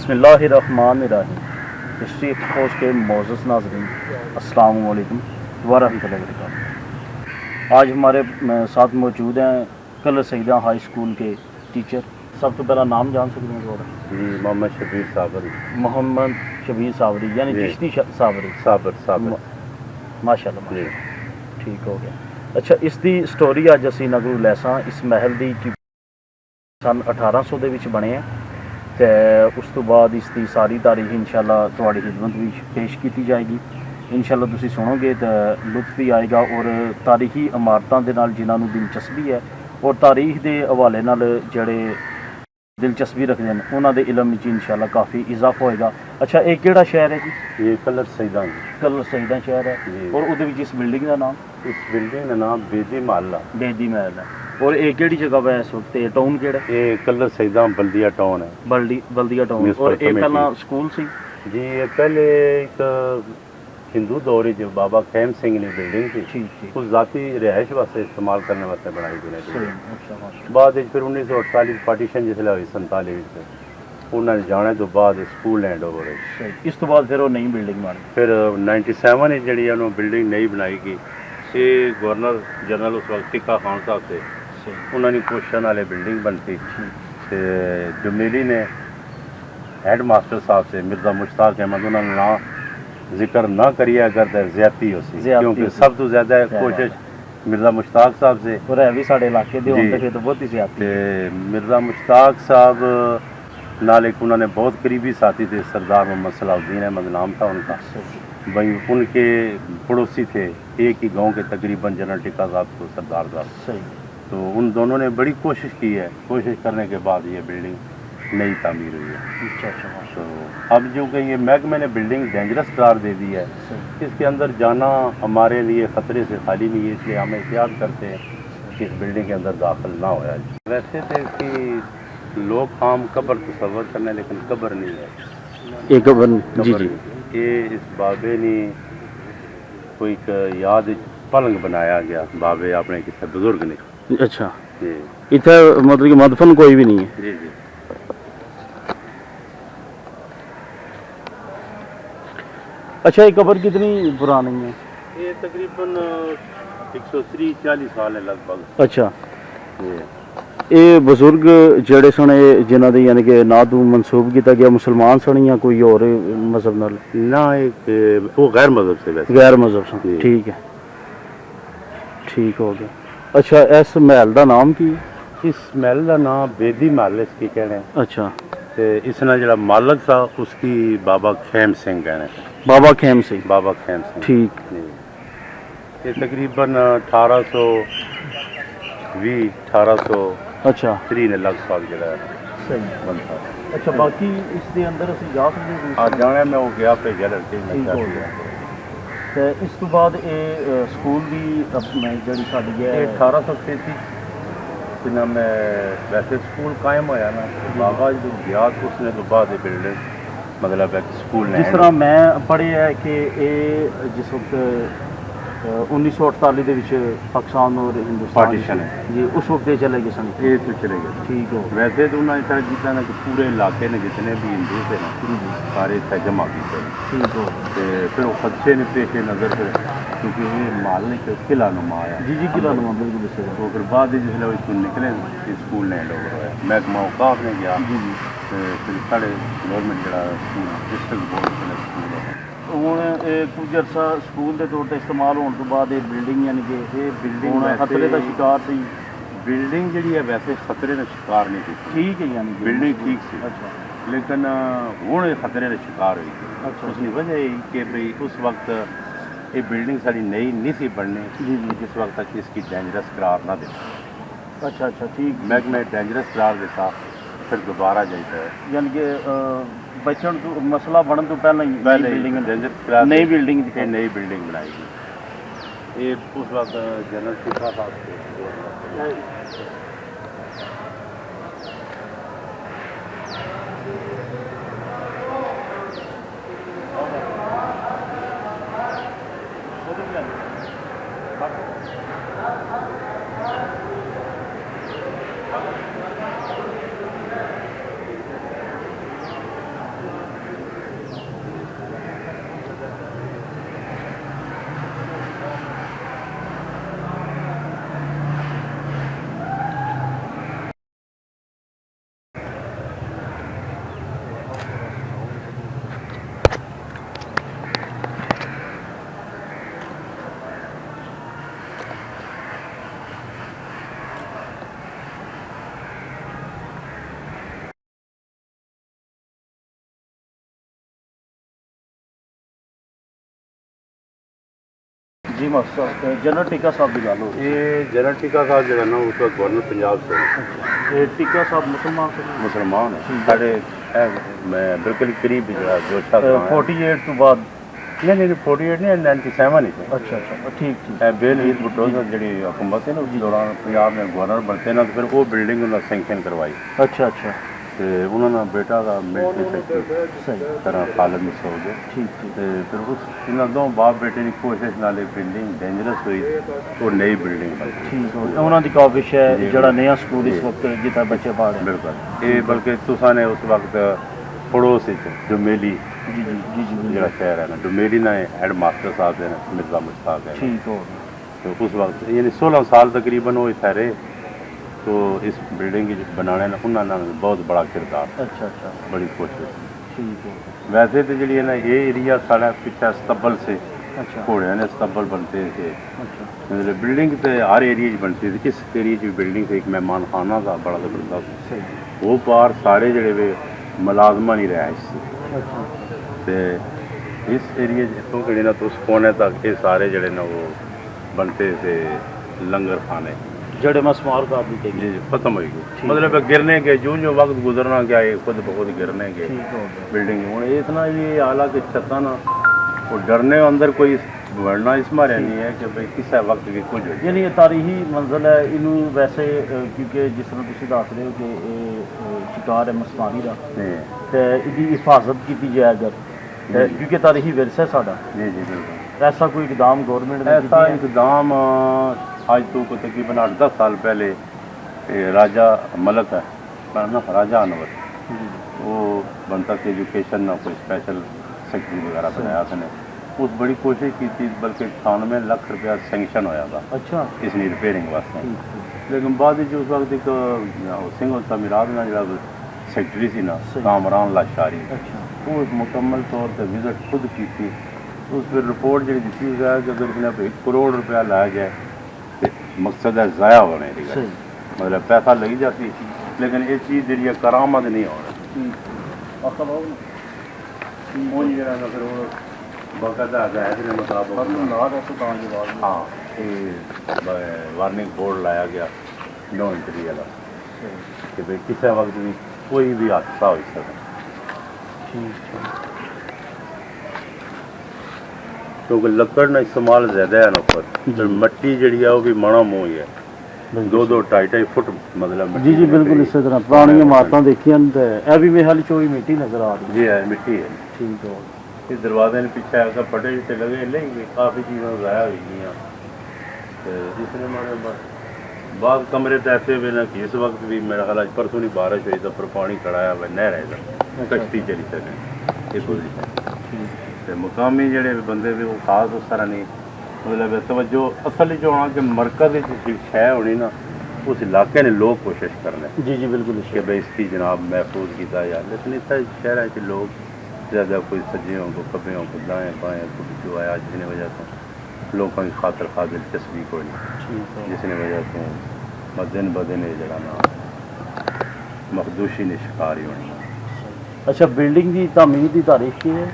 बिस्मिल्लाहिर्रहमानिर्रहीम। History expose के मोअज़्ज़ज़ नाज़रीन, अस्सलामु अलैकुम व रहमतुल्लाहि व बरकातुहू। आज हमारे साथ मौजूद हैं कलर सईदा हाई स्कूल के टीचर। सब तो पहला नाम जान सकते हैं थोड़ा? जी, मोहम्मद शबीर साबरी। मोहम्मद शबीर साबरी यानी चिश्ती साबरी। साबर माशाअल्लाह जी, ठीक हो गया। अच्छा, इसकी स्टोरी अज असी नगरू लैसा इस महल की सन 1800 ਦੇ ਵਿੱਚ बने हैं। तो उस तो बाद इसकी सारी तारीख इंशाल्लाह ਤੁਹਾਡੀ खिदमत भी पेश की जाएगी। इंशाल्लाह तुसी सुनोगे तो लुत्फ भी आएगा और तारीखी इमारतों के नाल जिन्होंने दिलचस्पी है और तारीख के हवाले नाल जड़े दिलचस्पी रखते हैं उन्होंने इलम में इंशाल्लाह काफ़ी इजाफा होएगा। अच्छा, एक केड़ा शहर है जी? ये कलर सईदा कलर सईदा शहर है और उहदे विच इस बिल्डिंग का नाम? इस बिल्डिंग का नाम बेदी महल बेदी महल है। और एक केड़ी जगह पे इस वक्त टाउन केड़ा? ये कलर सईदा बल्दिया टाउन है। बल्दिया टाउन। और ये पहला स्कूल सी? जी, ये पहले एक हिंदू दौर जो बाबा खैम सिंह ने बिल्डिंग थी उस जाती रिहाइश वास्ते इस्तेमाल करने वास्ते बनाई गई। बाद फिर 1948 पार्टीशन जिसले हुई 47 उन्होंने जाने तो बाद स्कूल हैंड ओवर है। इस तो बाद फिर वो नई बिल्डिंग बनी। फिर 97 जी बिल्डिंग नई बनाई गई। ये गवर्नर जनरल उस वक्त टिक्का खान साहब से उन्होंने क्वेश्चन वाले बिल्डिंग बनती जो मेरी ने हेड मास्टर साहब से मिर्ज़ा मुश्ताक अहमद उन्होंने ना जिक्र ना करिए अगर ज्यादती हो सी, क्योंकि सब तो ज़्यादा कोशिश मिर्ज़ा मुश्ताक साहब से और है भी साढ़े इलाके दे होंदे फिर तो बहुत ही ज्यादती। मिर्ज़ा मुश्ताक साहब नाल एक उन्होंने बहुत करीबी साथी थे, सरदार मोहम्मद सलाउद्दीन अहमद नाम था उनका। भाई उनके पड़ोसी थे एक ही गांव के तकरीबन जनरल टिक्का साहब को सरदार साहब। तो उन दोनों ने बड़ी कोशिश की है। कोशिश करने के बाद ये बिल्डिंग नई तामीर हुई है। तो अब जो कि ये महकमे ने बिल्डिंग डेंजरस करार दे दी है, इसके अंदर जाना हमारे लिए ख़तरे से खाली नहीं है, इसलिए हम एहतियात करते हैं कि इस बिल्डिंग के अंदर दाखिल ना होया जाए। वैसे तो इसकी लोग आम कब्र तस्वर करने, लेकिन कब्र नहीं है। एक कब्र जी जी। ये इस बाबे ने कोई याद पलंग बनाया गया बाबे अपने किसी बुजुर्ग ने। अच्छा, इतना मतलब कि मदफन कोई भी नहीं है? जी जी। अच्छा, ये कब्र कितनी पुरानी है? ये तकरीबन 130-40 साल है लगभग। अच्छा, ये बुजुर्ग जड़े सन जिन्हों की यानी कि ना तो मनसूब किया गया मुसलमान सन या कोई और मजहब नाल? ना, एक वो गैर मजहब से। वैसे गैर मजहब सन। ठीक है, ठीक हो गया। अच्छा, इस महल का नाम की? इस महल का नाम बेदी महल इसकी कहने। अच्छा, तो इस ना जरा मालक था उसकी बाबा खैम सिंह कहने। बाबा खैम सिंह। बाबा खैम सिंह। ठीक। ये तकरीबन 1820-1800 अच्छा 3 ने लगभग जरा सही बनता। अच्छा, बाकी इसके अंदर ਅਸੀਂ ਜਾ ਸਕਦੇ ਹਾਂ? आज जाने में वो गया पे गया लड़के ਤੇ ਇਸ ਤੋਂ ਬਾਅਦ ਇਹ ਸਕੂਲ ਦੀ ਜਿਹੜੀ ਸਾਡੀ ਹੈ 1833 जिन्हें मैं वैसे स्कूल कायम होया ना बाबा जो गया तो उसने तो बाद बिल्डिंग मतलब एक स्कूल ने जिस तरह मैं पढ़िया है कि ये जिस वक्त 1948 ਦੇ ਵਿੱਚ पाकिस्तान और हिंदुस्तान पार्टीशन है जी, उस वक्त ये चले गए सन। ये तो चले गए। ठीक हो। वैसे तो उन्होंने तरह जितना ना कि पूरे इलाके ने जितने भी हिंदू थे ना सारे इतना जमा किए। ठीक हो। तो फिर वो खदशे ने पेश नज़र फिर क्योंकि ये माल ने किला नुमा आया। जी जी, किला नुमा बिल्कुल सही। तो फिर बाद जिसले इसको निकले स्कूल लैंड ओवर होया महकमा औकाफ ने गया। जी जी। फिर साढ़े गवर्नमेंट जरा डिस्ट्रिक्ट बोर्ड स्कूल ਹੁਣ ਇਹ ਕੁਝ ਅਰਸਾ ਸਕੂਲ ਦੇ ਤੌਰ ਤੇ ਇਸਤੇਮਾਲ ਹੋਣ ਤੋਂ ਬਾਅਦ ਇਹ ਬਿਲਡਿੰਗ ਯਾਨੀ ਕਿ ਇਹ ਬਿਲਡਿੰਗ ਖਤਰੇ ਦਾ ਸ਼ਿਕਾਰ ਸੀ। ਬਿਲਡਿੰਗ ਜਿਹੜੀ ਹੈ ਵੈਸੇ ਖਤਰੇ ਦਾ ਸ਼ਿਕਾਰ ਨਹੀਂ ਸੀ। ਠੀਕ ਹੈ, ਯਾਨੀ ਬਿਲਡਿੰਗ ਠੀਕ ਸੀ। ਅੱਛਾ, ਲੇਕਿਨ ਹੁਣ ਇਹ ਖਤਰੇ ਦਾ ਸ਼ਿਕਾਰ ਹੋਈ। ਅੱਛਾ, ਉਸकी वजह यही कि भाई उस वक्त ये बिल्डिंग सारी नई नहीं थी बननी जी जी, जिस वक्त तक इसकी डेंजरस करार ना देता। अच्छा अच्छा, ठीक। महकमे डेंजरस करार देता फिर दोबारा जाता है यानी कि बचन तो मसला बनने तो पहले ही बिल्डिंग नई बिल्डिंग बनाई गई। ये उस वक्त जनरल टिक्का साहब थे। जी मास्टर जनरल टिक्का साहब की गल हो रही ये जनरल टिक्का साहब जो है ना उसका गवर्नर पंजाब से है टिक्का साहब मुसलमान से मुसलमान है साढ़े मैं बिल्कुल करीब जो जोशा 48 तो बाद नहीं 48 नहीं 97 ही थे अच्छा अच्छा ठीक ठीक बेल ईद भुट्टो जी हुकूमत है ना उस दौरान पंजाब में गवर्नर बनते ना तो फिर वो बिल्डिंग उन्होंने सैंक्शन करवाई अच्छा अच्छा तो उन्होंने बेटा का मिलिट्री फैक्ट्री सही तरह खालद मिस हो गए ठीक ठीक ਤੇ ਫਿਰ ਉਸ ਇਹਨਾਂ ਦੋ ਬਾਪ ਬੇਟੇ ਦੀ ਕੋਸ਼ਿਸ਼ ਨਾਲ ਇਹ ਬਿਲਡਿੰਗ ਡੇਂਜਰਸ ਹੋਈ ਉਹ ਨਈ ਬਿਲਡਿੰਗ ਬਣੀ ਠੀਕ ਹੋ ਗਿਆ ਉਹਨਾਂ ਦੀ ਕਾਬਿਸ਼ ਹੈ ਜਿਹੜਾ ਨया ਸਕੂਲ ਇਸ ਵਕਤ ਜਿੱਥੇ ਬੱਚੇ ਪੜ੍ਹ ਰਹੇ ਬਿਲਕੁਲ ਇਹ ਬਲਕਿ ਤੁਸਾਂ ਨੇ ਉਸ ਵਕਤ ਪੜੋਸ ਵਿੱਚ ਡੁਮੇਲੀ ਜੀ ਜੀ ਜੀ ਜੀ ਜਿਹੜਾ ਸ਼ਹਿਰ ਹੈ ਨਾ ਡੁਮੇਲੀ ਨਾ ਹੈਡ ਮਾਸਟਰ ਸਾਹਿਬ ਨੇ ਮਿਰਜ਼ਾ ਮੁਸ਼ਤਾਕ ਹੈ ठीक हो गया तो उस वक्त यानी 16 साल तकरीबन वो इतना रहे तो इस बिल्डिंग बनाने में उन्होंने बहुत बड़ा किरदार अच्छा अच्छा बड़ी कोशिश ठीक हो गया वैसे तो जी है ना ये एरिया साढ़ा पीछे स्तब्बल से अच्छा घोड़े ने स्तब्बल बनते थे अच्छा मतलब बिल्डिंग तो हर एरिया बनती थी इस एरिया की बिल्डिंग से एक मेहमान खाना था बड़ा ज़बरदस्त सही वो पार सारे जड़े वे मुलाजमा नहीं रहायश से अच्छा ते इस एरिया इतों कि ना तो उस कोने तक ये सारे जड़े ना वो बनते थे लंगर खाने जड़े मस्मार का भी चाहिए जी खत्म हो गई मतलब गिरने के जो वक्त गुजरना क्या ये खुद ब खुद गिरने के ठीक हो गया बिल्डिंग हूँ इतना ये हालांकि छत्ता ना वो डरने अंदर कोई बढ़ना इस मारे नहीं है कि भाई किस वक्त भी कुछ हो जाए। यानी ये तारीखी मंजिल है इनू वैसे क्योंकि जिस तरह तुम दस रहे हो कि ये शिकार है मस्मारी का जी तो इसकी हिफाजत की जाए अगर क्योंकि तारीखी विरसा है साडा जी जी बिल्कुल ऐसा कोई इकदाम गवर्नमेंट ने ऐसा इकदाम आज तो को तकरीबन 8-10 साल पहले राजा मलक है ना राजा अनवर वो बनता कि एजुकेशन ना कोई स्पेशल सेक्रेटरी वगैरह बनाया था उस बड़ी कोशिश की थी बल्कि 98 लाख रुपया सैंक्शन होया था अच्छा इसकी रिपेयरिंग वास्ते ठीक ठीक लेकिन बाद जो उस वक्त एक सिंह तमीरात ना जो सेक्रेटरी सी ना कामरान लाशारी अच्छा वो मुकम्मल तौर पर विजिट खुद की थी उस पर रिपोर्ट जी दी है कि अगर इसने 1 करोड़ रुपया लाया जाए तो मकसद है ज़ाया होने की सही मतलब पैसा लगी जाती लेकिन ये चीज़ जी करामत नहीं हो रही फिर वो बाकायदा है मुताबिक हाँ वार्निंग बोर्ड लाया गया नो एंट्री वाला कि भाई किसी वक्त भी कोई भी हादसा हो सकता ठीक क्योंकि लकड़ ना इस्तेमाल ज़्यादा है ना ऊपर मिट्टी जी है वो भी मणा मोह ही है 2-2 2.5 फुट मतलब जी जी बिल्कुल इसी तरह पुरानी इमारतां देखियां ते ए भी मेरे हाल चोई मिट्टी नजर आ रही जी है मिट्टी है ठीक हो इस दरवाजे ने पीछे ऐसा फटे जिसे लगे लेंगे काफ़ी चीज़ें ज़ाया हुई गई तो इसलिए हमारे बाद कमरे तो ऐसे हुए ना कि इस वक्त भी मेरा ख्याल आज परसों नहीं बारिश हुई तो पर पानी खड़ा है वह नहर है कश्ती चली सके ये पोजिशन तो मुकामी जड़े बंदे भी वो खास उस तरह नहीं मतलब तवज्जो असल जो वहाँ के मरकज़ शह होनी ना उस इलाके ने लोग कोशिश करने जी जी बिल्कुल कि भाई इसकी जनाब महफूज किया जाए लेकिन इतना शहर है कि लोग ज़्यादा कोई सज्जे हों को खब्बे हों को दाएँ बाएँ को जो आया जिसने वजह से लोगों की खातर खा दिलचस्पी कोई नहीं जिसने वजह से दिन ब दिन जरा ना मखदूशी ने शिकारी होनी अच्छा बिल्डिंग की तामीर की तारीख की है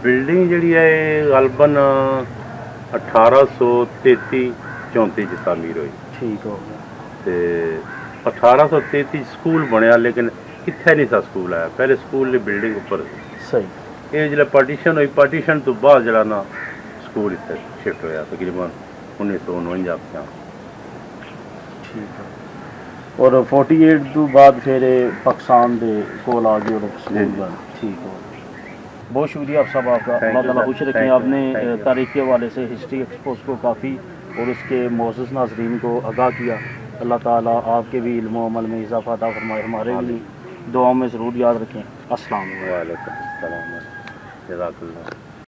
बिल्डिंग जी है गलबन 1833-34 च तामीर हुई ठीक हो ते 1833 स्कूल बनया लेकिन इत्थे नहीं था स्कूल आया पहले स्कूल की बिल्डिंग ऊपर सही ये जो पार्टीशन हुई पार्टीशन तो बाद जरा ना स्कूल इतने शिफ्ट होया तकरीबन 1949 ठीक है और 48 तो बाद फिर पाकिस्तान के कोल आ गए और स्कूल बन ठीक हो बहुत शुक्रिया आप सब आपका अल्लाह ताला खुश रखें आपने तारीख के हवाले से हिस्ट्री एक्सपोज को काफ़ी और उसके मोअज़्ज़ज़ नाज़रीन को आगाह किया अल्लाह ताला आपके भी इल्म अमल में इजाफ़ा अता फरमाए हमारे भी दुआओं में ज़रूर याद रखें अस्सलाम वालेकुम। वालेकुम अस्सलाम जज़ाकल्लाह।